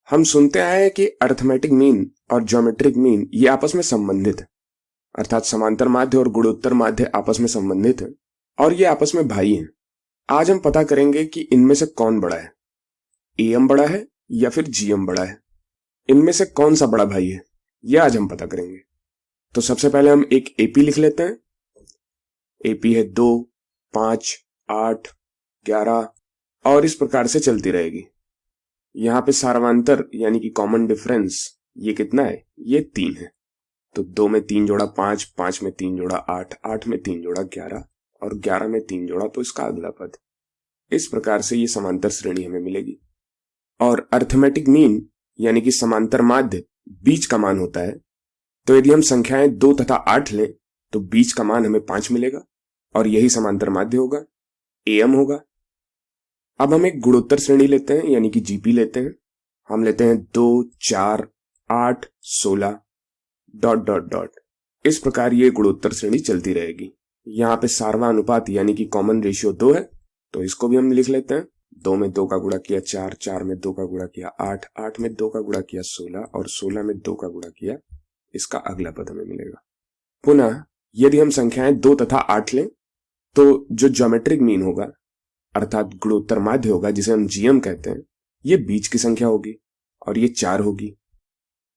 हम सुनते आए हैं कि अरिथमेटिक मीन और ज्योमेट्रिक मीन ये आपस में संबंधित है, अर्थात समांतर माध्य और गुणोत्तर माध्य आपस में संबंधित है और ये आपस में भाई हैं। आज हम पता करेंगे कि इनमें से कौन बड़ा है, एम बड़ा है या फिर जीएम बड़ा है। इनमें से कौन सा बड़ा भाई है यह आज हम पता करेंगे। तो सबसे पहले हम एक एपी लिख लेते हैं। एपी है 2, 5, 8, 11 और इस प्रकार से चलती रहेगी। यहां पे सार्वंतर यानी कि कॉमन डिफरेंस ये कितना है, ये 3 है। तो 2 में 3 जोड़ा 5, 5 में 3 जोड़ा 8, 8 में 3 जोड़ा 11 और 11 में 3 जोड़ा तो इसका अगला पद। इस प्रकार से ये समांतर श्रेणी हमें मिलेगी। और अरिथमेटिक मीन यानी कि समांतर माध्य बीच का मान होता है। तो यदि हम संख्याएं 2 तथा 8 लें तो बीच का मान हमें 5 मिलेगा और यही समांतर माध्य होगा, एम होगा। अब हम एक गुणोत्तर श्रेणी लेते हैं यानी कि जीपी लेते हैं। हम लेते हैं 2, 4, 8, 16 ... इस प्रकार ये गुणोत्तर श्रेणी चलती रहेगी। यहाँ पे सार्वा अनुपात यानी कि कॉमन रेशियो 2 है, तो इसको भी हम लिख लेते हैं। 2 में 2 का गुणा किया 4, 4 में 2 का गुणा किया 8, 8 में 2 का गुणा किया 16 और 16 में 2 का गुणा किया, इसका अगला पद हमें मिलेगा। पुनः यदि हम संख्याएं 2 तथा 8 लें तो जो ज्योमेट्रिक मीन होगा अर्थात गुणोत्तर माध्य होगा, जिसे हम जीएम कहते हैं, ये बीच की संख्या होगी और ये 4 होगी।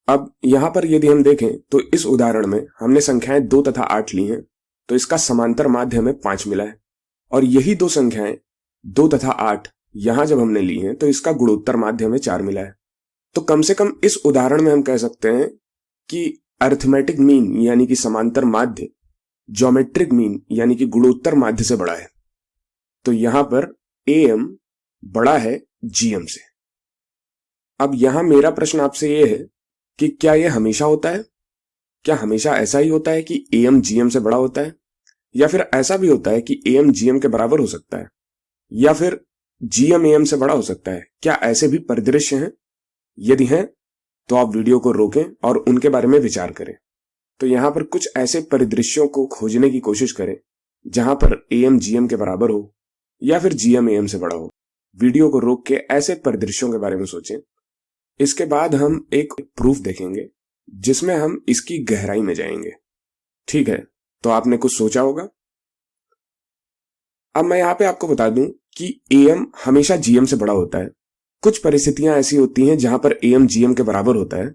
अब यहां पर यदि हम देखें तो इस उदाहरण में हमने संख्याएं 2 तथा 8 ली हैं, तो इसका समांतर माध्य हमें 5 मिला है। और यही दो संख्याएं 2 तथा 8 यहां जब हमने ली हैं तो इसका गुणोत्तर माध्य हमें 4 मिला है। तो कम से कम इस उदाहरण में हम कह सकते हैं कि अरिथमेटिक मीन यानी कि समांतर माध्य ज्योमेट्रिक मीन यानी कि गुणोत्तर माध्य से बड़ा है। तो यहां पर एम बड़ा है जीएम से। अब यहां मेरा प्रश्न आपसे यह है कि क्या यह हमेशा होता है? क्या हमेशा ऐसा ही होता है कि एम जीएम से बड़ा होता है, या फिर ऐसा भी होता है कि एम जीएम के बराबर हो सकता है, या फिर जीएम एम से बड़ा हो सकता है? क्या ऐसे भी परिदृश्य हैं? यदि हैं तो आप वीडियो को रोकें और उनके बारे में विचार करें। तो यहां पर कुछ ऐसे परिदृश्यों को खोजने की कोशिश करें जहां पर एम जीएम के बराबर हो या फिर जीएम एम से बड़ा हो। वीडियो को रोक के ऐसे परिदृश्यों के बारे में सोचें। इसके बाद हम एक प्रूफ देखेंगे जिसमें हम इसकी गहराई में जाएंगे। ठीक है, तो आपने कुछ सोचा होगा। अब मैं यहां पे आपको बता दूं कि एम हमेशा जीएम से बड़ा होता है। कुछ परिस्थितियां ऐसी होती हैं जहां पर एम जीएम के बराबर होता है,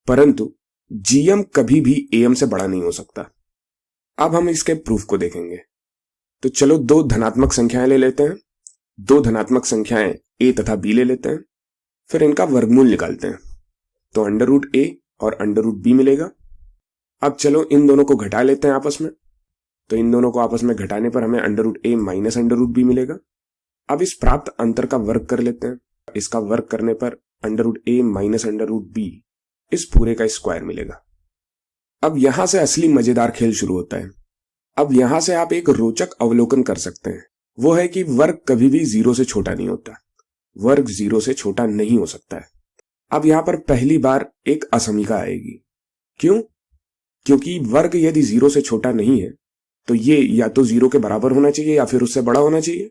परंतु जीएम कभी भी एम से बड़ा नहीं हो सकता। अब हम इसके प्रूफ को देखेंगे। तो चलो 2 धनात्मक संख्याएं ले लेते हैं। 2 धनात्मक संख्याएं ए तथा बी ले लेते हैं, फिर इनका वर्गमूल निकालते हैं। तो √a और √b मिलेगा। अब चलो इन दोनों को घटा लेते हैं आपस में। तो इन दोनों को आपस में घटाने पर हमें √a माइनस √b मिलेगा। अब इस प्राप्त अंतर का वर्ग कर लेते हैं। इसका वर्ग करने पर √a माइनस √b इस पूरे का स्क्वायर मिलेगा। अब यहां से असली मजेदार खेल शुरू होता है। अब यहां से आप एक रोचक अवलोकन कर सकते हैं, वो है कि वर्ग कभी भी 0 से छोटा नहीं होता। वर्ग 0 से छोटा नहीं हो सकता है। अब यहां पर पहली बार एक असमीका आएगी। क्यों? क्योंकि वर्ग यदि 0 से छोटा नहीं है तो ये या तो 0 के बराबर होना चाहिए या फिर उससे बड़ा होना चाहिए।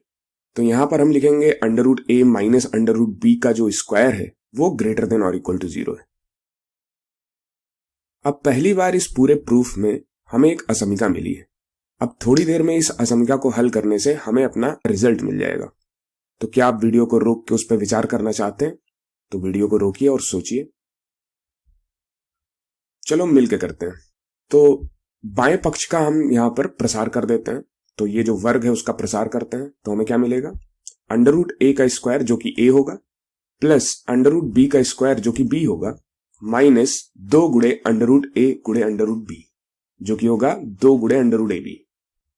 तो यहां पर हम लिखेंगे √a माइनस √b का जो स्क्वायर है वो ग्रेटर देन और इक्वल टू 0 है। अब पहली बार इस पूरे प्रूफ में हमें एक असमीका मिली है। अब थोड़ी देर में इस असमीका को हल करने से हमें अपना रिजल्ट मिल जाएगा। तो क्या आप वीडियो को रोक के उस पर विचार करना चाहते हैं? तो वीडियो को रोकिए और सोचिए। चलो मिलके करते हैं। तो बाएं पक्ष का हम यहां पर प्रसार कर देते हैं। तो ये जो वर्ग है उसका प्रसार करते हैं तो हमें क्या मिलेगा? √a का स्क्वायर जो कि a होगा, प्लस √b का स्क्वायर जो कि b होगा, माइनस 2 गुणे √a गुणे √b जो कि होगा 2 गुणे √ab।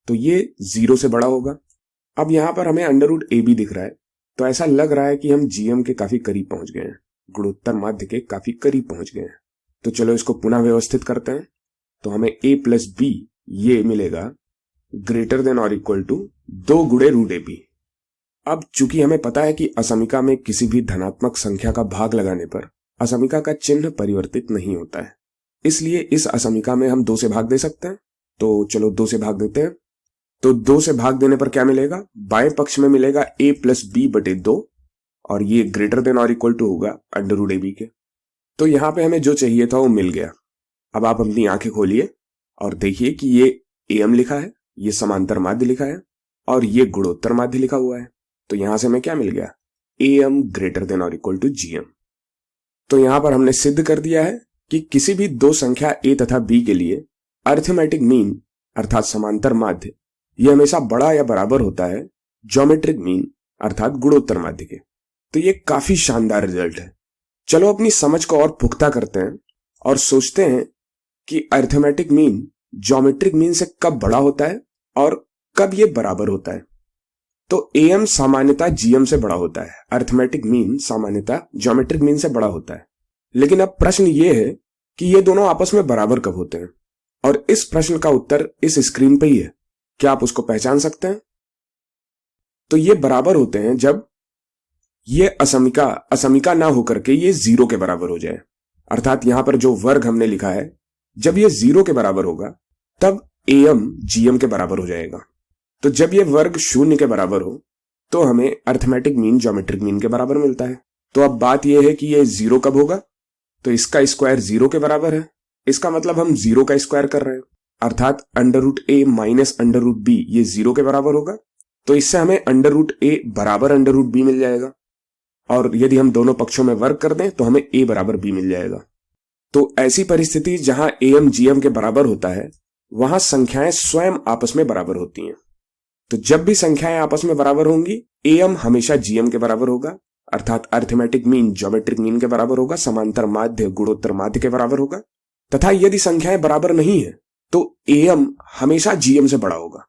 तो ये 0 से बड़ा होगा। अब यहां पर हमें √ab दिख रहा है, तो ऐसा लग रहा है कि हम जीएम के काफी करीब पहुंच गए हैं, गुणोत्तर माध्य के काफी करीब पहुंच गए हैं। तो चलो इसको पुनः व्यवस्थित करते हैं। तो हमें a प्लस b ये मिलेगा ग्रेटर देन और इक्वल टू 2 गुणे √ab। अब चूंकि हमें पता है कि असमीका में किसी भी धनात्मक संख्या का भाग लगाने पर असमीका का चिन्ह परिवर्तित नहीं होता है, इसलिए इस असमीका में हम 2 से भाग दे सकते हैं। तो चलो 2 से भाग देते हैं। तो 2 से भाग देने पर क्या मिलेगा? बाएं पक्ष में मिलेगा a प्लस b बटे 2 और ये ग्रेटर देन और इक्वल टू होगा अंडर रूट AB के। तो यहाँ पे हमें जो चाहिए था वो मिल गया। अब आप अपनी आंखें खोलिए और देखिए कि ये AM लिखा है, ये समांतर माध्य लिखा है और ये गुणोत्तर माध्य लिखा हुआ है। तो यहां से हमें क्या मिल गया, AM ग्रेटर देन और इक्वल टू GM। तो यहां पर हमने सिद्ध कर दिया है कि किसी भी दो संख्या A तथा B के लिए अरिथमेटिक मीन अर्थात समांतर माध्य यह हमेशा बड़ा या बराबर होता है ज्योमेट्रिक मीन अर्थात गुणोत्तर माध्य के। तो ये काफी शानदार रिजल्ट है। चलो अपनी समझ को और पुख्ता करते हैं और सोचते हैं कि अरिथमेटिक मीन ज्योमेट्रिक मीन से कब बड़ा होता है और कब ये बराबर होता है। तो AM सामान्यतः GM से बड़ा होता है, अरिथमेटिक मीन सामान्यतः ज्योमेट्रिक मीन से बड़ा होता है। लेकिन अब प्रश्न ये है कि ये दोनों आपस में बराबर कब होते हैं, और इस प्रश्न का उत्तर इस स्क्रीन पे ही है। क्या आप उसको पहचान सकते हैं? तो ये बराबर होते हैं जब ये असमीका ना होकर के ये 0 के बराबर हो जाए। अर्थात यहां पर जो वर्ग हमने लिखा है, जब ये 0 के बराबर होगा तब AM GM के बराबर हो जाएगा। तो जब ये वर्ग 0 के बराबर हो तो हमें अरिथमेटिक मीन ज्योमेट्रिक मीन के बराबर मिलता है। तो अब बात यह है कि ये 0 कब होगा, तो इसका स्क्वायर 0 के बराबर है। इसका मतलब हम 0 का स्क्वायर कर रहे हैं, अर्थात under root A minus under root B ये 0 के बराबर होगा। तो इससे हमें अंडर रूट A बराबर अंडर रूट B मिल जाएगा, और यदि हम दोनों पक्षों में वर्ग कर दें तो हमें A बराबर B मिल जाएगा। तो ऐसी परिस्थिति जहां AM GM के बराबर होता है वहां संख्याएं स्वयं आपस में बराबर होती हैं। तो जब भी संख्याएं आपस में बराबर होंगी AM हमेशा GM के बराबर होगा, अर्थात अरिथमेटिक मीन ज्योमेट्रिक मीन के बराबर होगा, समांतर माध्य गुणोत्तर माध्य के बराबर होगा। तथा यदि संख्याएं बराबर नहीं है तो AM हमेशा GM से बड़ा होगा।